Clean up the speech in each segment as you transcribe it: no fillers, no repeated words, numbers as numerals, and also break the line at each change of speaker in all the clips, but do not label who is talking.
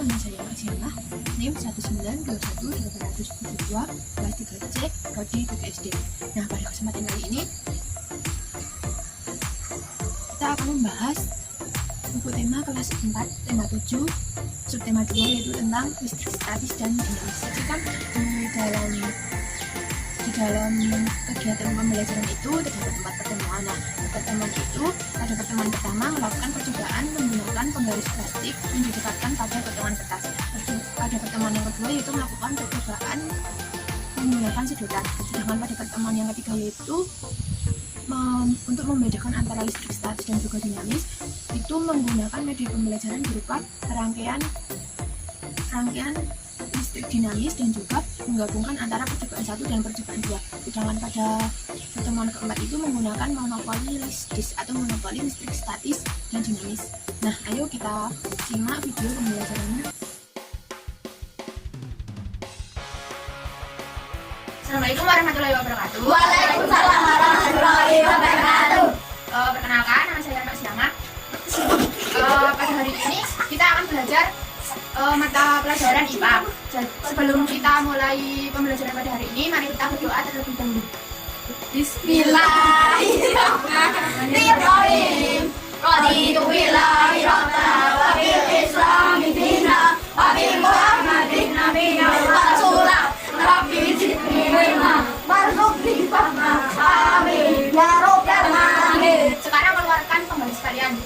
nama saya Maksiana, NIM 1921872, kelas 3C, Prodi PGSD. Nah, pada kesempatan kali ini kita akan membahas buku tema kelas 4, tema 7, subtema 2, yaitu tentang listrik statis dan dinamis. Jadi kan di dalam kegiatan pembelajaran itu terdapat 4 pertemuan. Nah, pertemuan itu pada pertemuan pertama melakukan percobaan menggunakan penggaris plastik yang didekatkan pada potongan kertas. Pada pertemuan yang kedua yaitu melakukan percobaan menggunakan sedotan. Sedangkan pada pertemuan yang ketiga yaitu untuk membedakan antara listrik statis dan juga dinamis, itu menggunakan media pembelajaran berupa rangkaian listrik dinamis dan juga menggabungkan antara percobaan 1 dan percobaan 2. Sedangkan pada pertemuan keempat itu menggunakan monopoli listrik atau monopoli listrik statis dan dinamis. Nah, ayo kita simak video pembelajarannya.
Assalamualaikum warahmatullahi wabarakatuh.
Waalaikumsalam warahmatullahi wabarakatuh.
Perkenalkan, nama saya Maksiana. Pada hari ini kita akan belajar mata pelajaran IPA. Sebelum kita mulai pembelajaran pada hari ini, mari kita berdoa terlebih dahulu.
Bismillahirrahmanirrahim. Raditu billahi rabbana wa bil islami dina wa bi Muhammadin nabiyyan wa rasulah. Rabbi zidni ilma warzuqni fahma. Amin ya rabbal alamin.
Sekarang keluarkan penggaris kalian.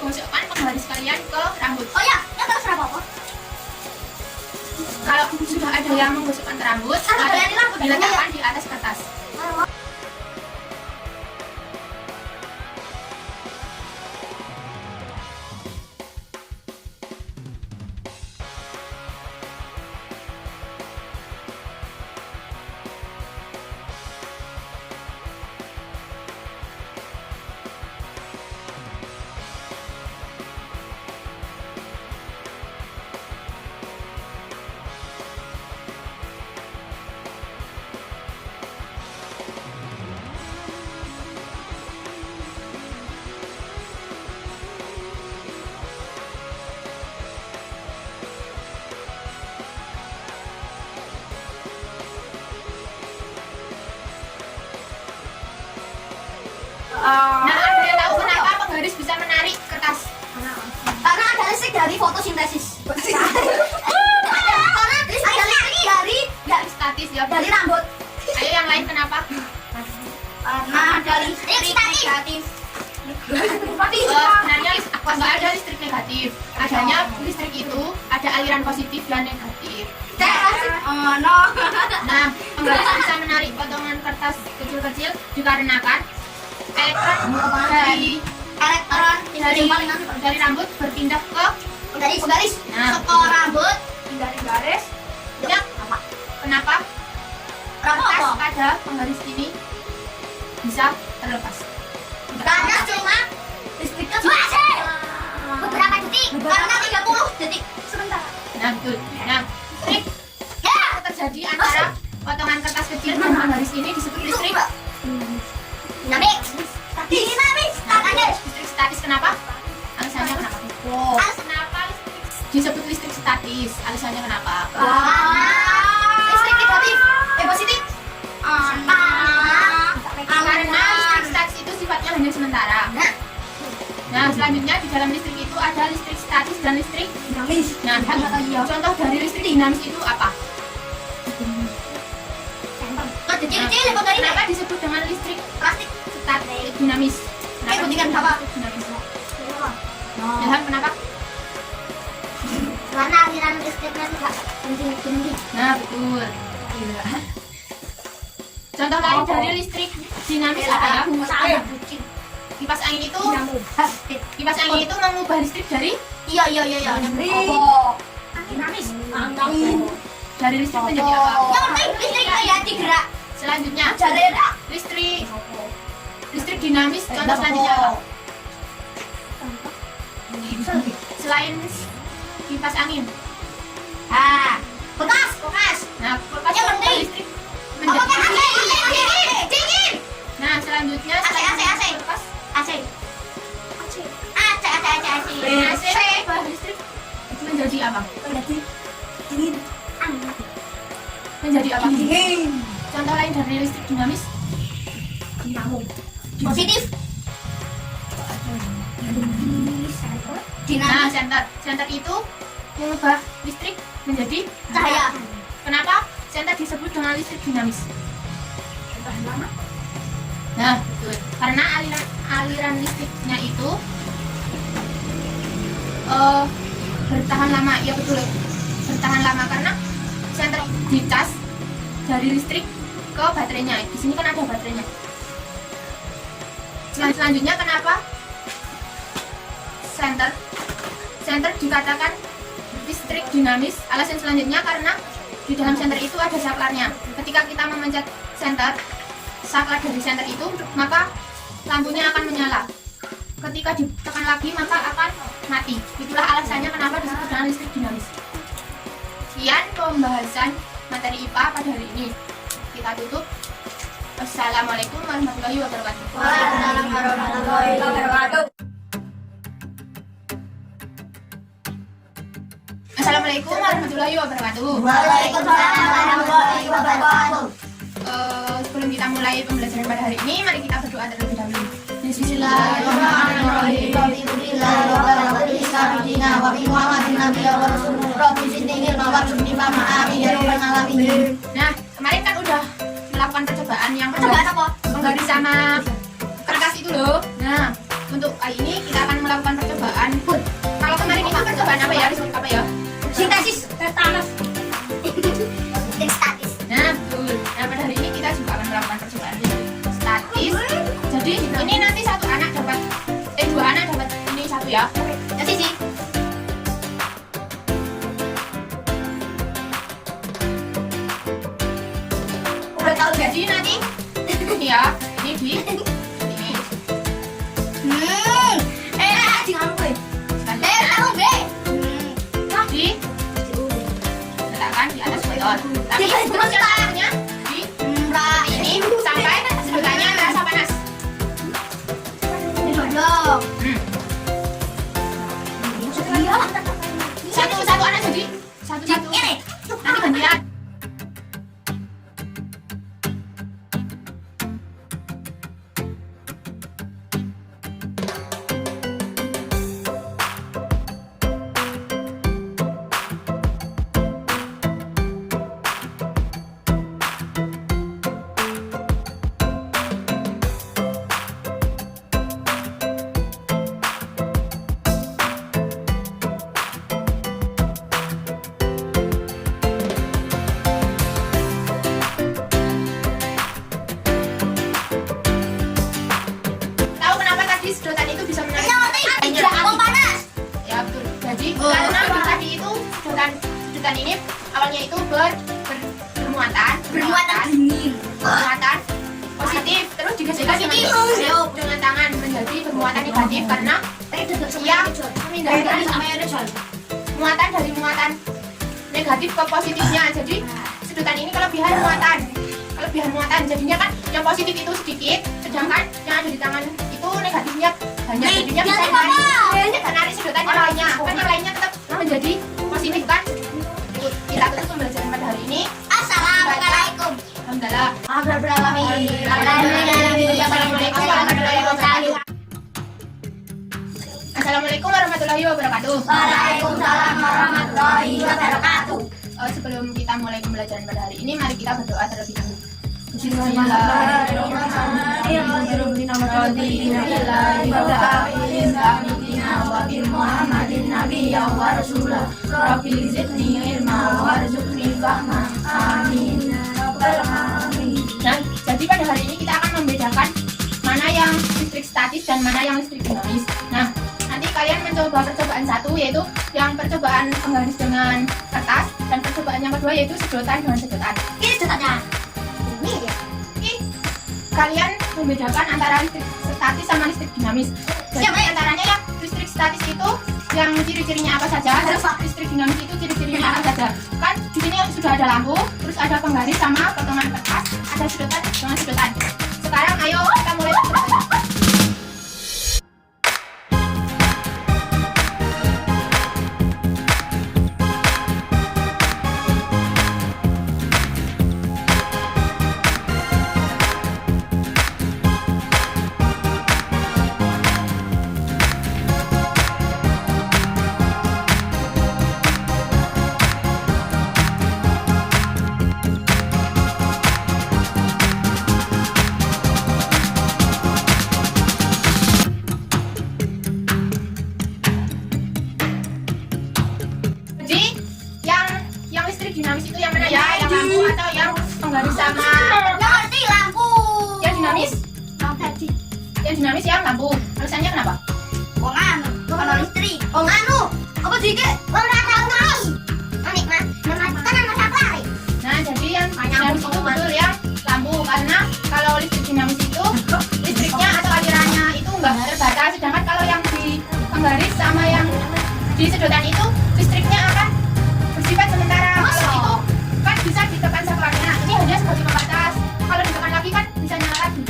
Masukkan penggaris kalian ke rambut.
Oh ya, yang terus berapa apa?
Kalau sudah ada yang menggosokkan rambut, diletakkan di atas kertas. Nah, ada yang tahu kenapa penggaris bisa menarik kertas?
Karena ada listrik dari fotosintesis. Karena ada listrik
siap.
Dari rambut.
Ayo yang lain kenapa?
Karena ada listrik negatif.
Sebenarnya nggak ada listrik negatif. Adanya listrik itu ada aliran positif dan negatif.
No.
Nah, penggaris bisa menarik potongan kertas kecil-kecil dikarenakan elektron dari rambut berpindah ke
Garis.
Nah,
Seko rambut.
dari garis. Ya, kenapa
Rambut
kertas
apa?
pada penggaris ini bisa terlepas?
Karena cuma listriknya cuma beberapa detik. Karena 30 detik sebentar.
Nah, betul. Nah, listrik
Ya.
terjadi antara potongan kertas kecil dan penggaris ini disebut listrik.
Dinamis.
Listrik statis kenapa? Alasannya kenapa? Kenapa listrik disebut listrik statis? Alasannya kenapa?
Listrik negatif. Positif.
Karena listrik statis itu sifatnya hanya sementara. Nah, selanjutnya di dalam listrik itu ada listrik statis dan listrik
Dinamis.
Nah, contoh dari listrik dinamis itu apa?
Kecil-kecil dari
Kenapa disebut dengan listrik
plastik.
statis dinamis? Kenapa
buktikan
disebut
apa?
dinamis? Ilham kenapa?
Karena aliran listriknya tidak tinggi.
Nah, betul. Contoh lain dari listrik dinamis apa ya? Kipas angin itu mengubah listrik dari
Iya. Dinamis.
dari listrik menjadi apa?
Yang penting listrik kayak digerak.
Selanjutnya,
Jareda.
listrik dinamis contoh selanjutnya apa? Selain kipas angin.
Bekas.
Nah, kulkas
Yang
mengubah
penting.
listrik
Apa
menjadi
dingin.
Nah, selanjutnya
AC.
kulkas
AC.
mengubah listrik menjadi apa? Menjadi apa? Contoh lain dari listrik dinamis?
Positif.
Nah,
Dinamis.
senter itu mengubah listrik menjadi
Cahaya.
Kenapa senter disebut dengan listrik dinamis? Nah, betul. Karena aliran listriknya itu bertahan lama. Ya betul, bertahan lama karena senter dicas dari listrik ke baterainya. Di sini kan ada baterainya. Selanjutnya kenapa senter dikatakan listrik dinamis? Alasan selanjutnya karena di dalam senter itu ada saklarnya. Ketika kita memencet saklar dari senter itu, maka lampunya akan menyala. Ketika ditekan lagi, maka akan mati. Itulah alasannya kenapa disebut dengan listrik dinamis. Sekian pembahasan materi IPA pada hari ini. Kita tutup. Wassalamualaikum warahmatullahi wabarakatuh.
Waalaikumsalam warahmatullahi wabarakatuh.
Assalamualaikum warahmatullahi wabarakatuh.
Waalaikumsalam warahmatullahi wabarakatuh.
Sebelum kita mulai pembelajaran pada hari ini, mari kita berdoa terlebih dahulu.
Bismillahirrahmanirrahim.
Nah, kemarin kan udah melakukan percobaan yang
Percobaan apa?
penggaris sama kertas itu loh. Nah, untuk kali ini kita akan melakukan percobaan. Kalau kemarin itu percobaan apa ya? Listrik apa ya?
Sintesis tetanus. Listrik statis.
Nah, betul. Nah, pada hari ini kita juga akan melakukan percobaan listrik statis. Jadi ini nanti dua anak dapat ini satu ya.
Jadi sih. Udah tahu deh.
Jadi nanti ini ya, ini di ini.
Jangan lupa.
Selanjutnya
Tahu deh.
di letakkan di atas beton. Tapi
Jadi,
percayaannya di ini sampai sebelahnya merasa panas.
Dodong.
Satu anak jadi satu.
Ini.
Nanti gantian. sedotan ini awalnya itu bermuatan
dingin.
bermuatan positif, terus digeser dengan tangan menjadi bermuatan negatif karena ia memindahkan muatan dari muatan negatif ke positifnya. Jadi sedotan ini kelebihan muatan jadinya kan yang positif itu sedikit, sedangkan yang ada di tangan itu negatifnya banyak, jadinya bisa menarik sedotan yang lainnya, kan yang lainnya tetap menjadi positif kan. Kita tutup pembelajaran pada hari ini.
Assalamualaikum.
Alhamdulillah. Assalamualaikum warahmatullahi wabarakatuh.
Waalaikumsalam warahmatullahi wabarakatuh.
Sebelum kita mulai pembelajaran pada hari ini, mari kita berdoa terlebih dahulu. Nah, jadi pada hari ini kita akan membedakan mana yang listrik statis dan mana yang listrik dinamis. Nah, nanti kalian mencoba percobaan satu, yaitu yang percobaan penggaris dengan kertas, dan percobaan yang kedua yaitu sedotan dengan sedotan.
Ini sedotannya.
Ini kalian membedakan antara listrik statis sama listrik dinamis. Jadi antaranya yang listrik statis itu yang ciri-cirinya apa saja, terus listrik dinamis itu ciri-cirinya apa saja. Kan di sini sudah ada lampu, terus ada penggaris sama potongan kertas, ada sedotan dengan sedotan. Sekarang ayo kita mulai percobaan. Yang listrik dinamis itu yang mana ya? Yang lampu atau yang penggaris sama?
Ngerti lampu.
Yang dinamis? Yang dinamis yang lampu. Alasannya kenapa?
Kalau listrik. Apa dikit?
Nah, jadi yang dinamis itu betul yang lampu, karena kalau listrik dinamis itu listriknya atau alirannya itu enggak terbatas, sedangkan kalau yang di penggaris sama yang di sedotan itu listriknya akan bersifat sementara. Kalau itu kan bisa ditekan saklarnya, ini hanya sebagai pembatas. Kalau ditekan lagi kan bisa nyala lagi.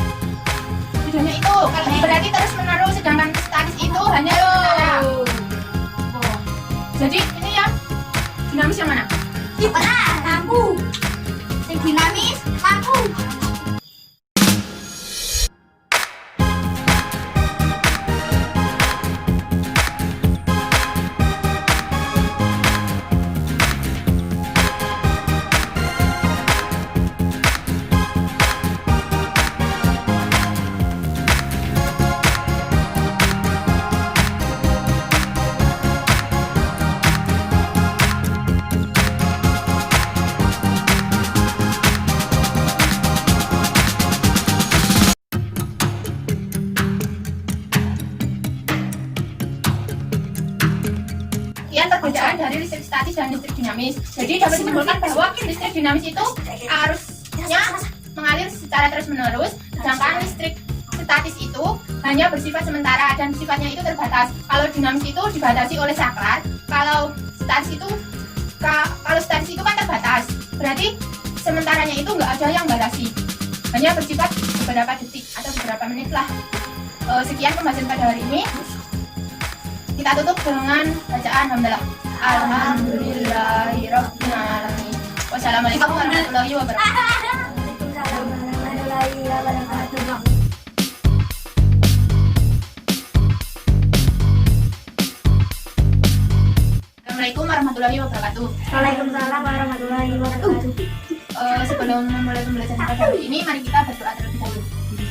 Bedanya itu, kalau ini berarti terus menerus, sedangkan statis itu hanya sementara. Jadi ini yang dinamis yang mana?
Lampu. Yang dinamis lampu.
Perbedaan dari listrik statis dan listrik dinamis. Jadi dapat disimpulkan bahwa listrik dinamis itu arusnya mengalir secara terus-menerus, sedangkan listrik statis itu hanya bersifat sementara dan sifatnya itu terbatas. Kalau dinamis itu dibatasi oleh saklar, kalau statis itu kan terbatas. Berarti sementaranya itu nggak ada yang batasi, hanya bersifat beberapa detik atau beberapa menit lah. Sekian pembahasan pada hari ini. Kita tutup dengan bacaan hamdalah. Alhamdulillahirabbil alamin. Wassalamualaikum warahmatullahi wabarakatuh. Assalamualaikum warahmatullahi wabarakatuh.
Waalaikumsalam warahmatullahi wabarakatuh.
Sebelum memulai pembelajaran pada hari ini, mari kita berdoa terlebih dahulu.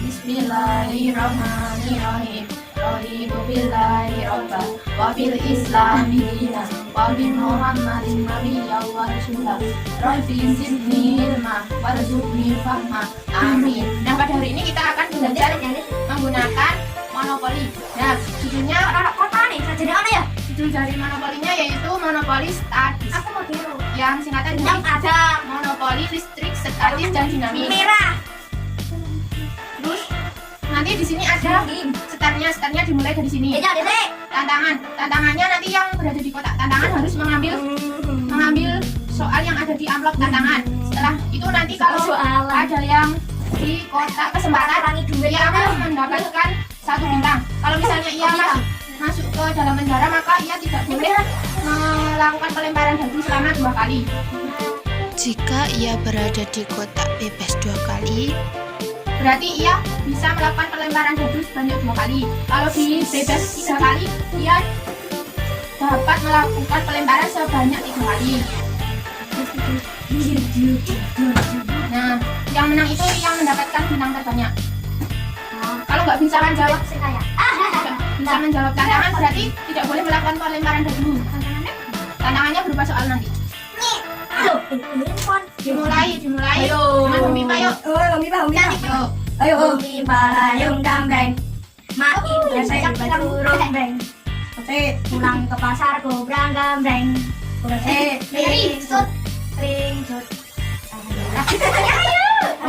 Bismillahirrahmanirrahim. Raditu billahi rabba wa bil islami dinan wa bi Muhammadin nabiyyan wa rasulah. Rabbi zidni ilma warzuqni fahma. Amin. Nah, pada hari ini kita akan belajar menggunakan monopoli. Nah, judulnya
Kota nih, jadi apa ya?
judul dari monopolinya yaitu monopoli statis.
Aku mau dulu.
yang singkatan
Yang ada
monopoli, listrik, statis, dan dinamis.
merah.
Terus nanti di sini ada startnya dimulai dari sini.
Dedek.
Tantangannya nanti yang berada di kotak tantangan harus mengambil soal yang ada di amplop tantangan. Setelah itu nanti kalau ada yang di kotak kesempatan, ia akan mendapatkan 1 bintang. Kalau misalnya ia masuk ke dalam penjara, maka ia tidak boleh melakukan pelemparan dadu selama 2 kali.
Jika ia berada di kotak bebas 2 kali,
Berarti ia bisa melakukan pelemparan dadu sebanyak 2 kali. Kalau di bebas 3 kali, ia dapat melakukan pelemparan sebanyak 3 kali. Nah, yang menang itu yang mendapatkan bintang terbanyak. Kalau nggak bisa menjawab tantangan, berarti tidak boleh melakukan pelemparan dadu. Tantangannya berupa soal nanti. Dimulai.
Ayo.
Mas Pemipa, yuk. Yuk.
Ayo. Pemipa layung gambreng. Makin biasa baju rombreng. Pulang ke pasar gobrang gambreng. Ringsut.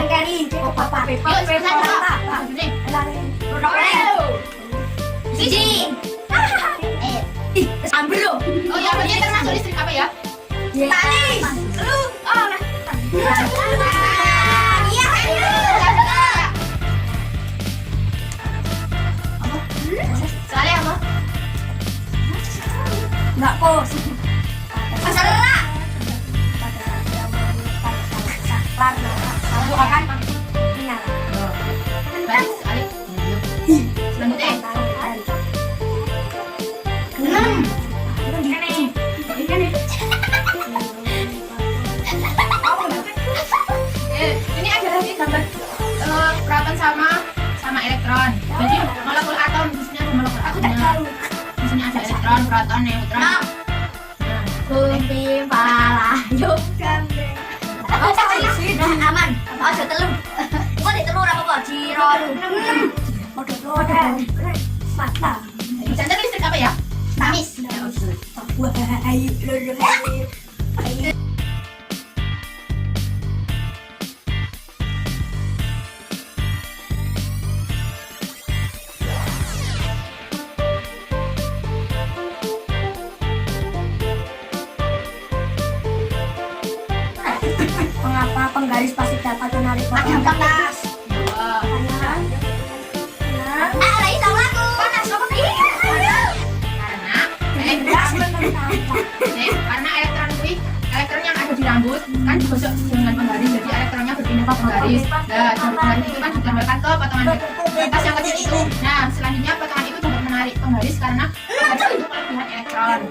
Kali papa.
Nih.
Siji. Ambil.
Oh ya, berarti termasuk listrik apa ya?
Tali. Lu. Iya.
Soalnya apa?
Enggak kos. Masalah. Aku akan menyala.
Baik sekali. Selanjutnya.
6.
Ini ada lagi gambar proton sama elektron. Jadi molekul atom di sini ada molekul atomnya. Di sini ada elektron, proton, neutron. Nah,
Pemipa layung gambreng. Aman. Ojo telur. Kok di telur apa Jiro. Mata.
contoh listrik apa ya? Tamis.
Mengapa penggaris plastik dapat menarik potong kertas?
Karena elektron yang ada di rambut kan digosok dengan penggaris, jadi elektronnya berpindah ke penggaris. Nah, dari penggaris itu kan ditambahkan ke potongan kertas yang kecil itu. Nah, selanjutnya potongan itu dapat menarik penggaris karena penggaris itu kelebihan elektron.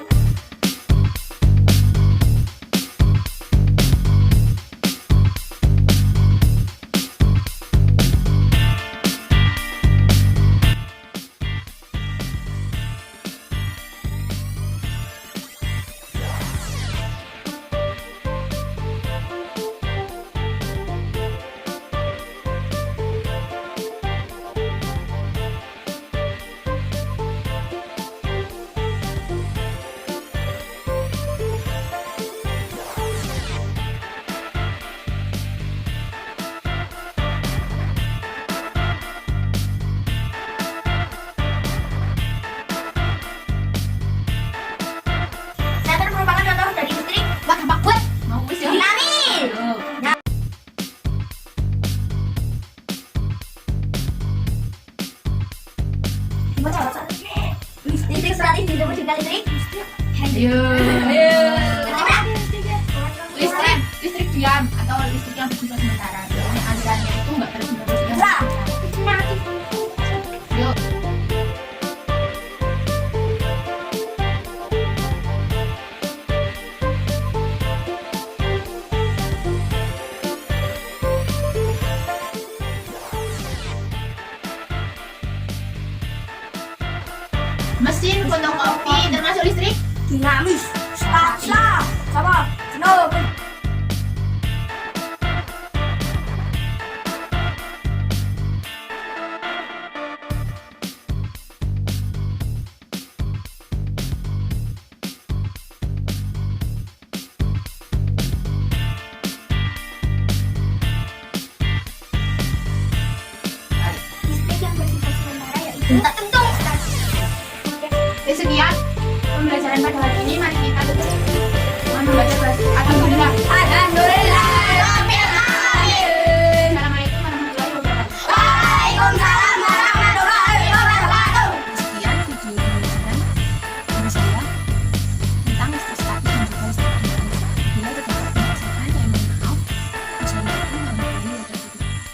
Senter merupakan contoh dari listrik.
Wah, gampang buat. Mau kuis ya?
Dinamis.
Tuh.
Listrik statis disebut juga listrik.
Ayo. Listrik diam atau listrik yang bersifat sementara. Biasanya alirannya itu nggak terus menerus. Yuk. Mesin fotokopi termasuk listrik?
Dinamis. Stasiun. Sama. No. Bentar kentung.
Oke, sekian pembelajaran pada hari ini. Mari kita tutup dengan membaca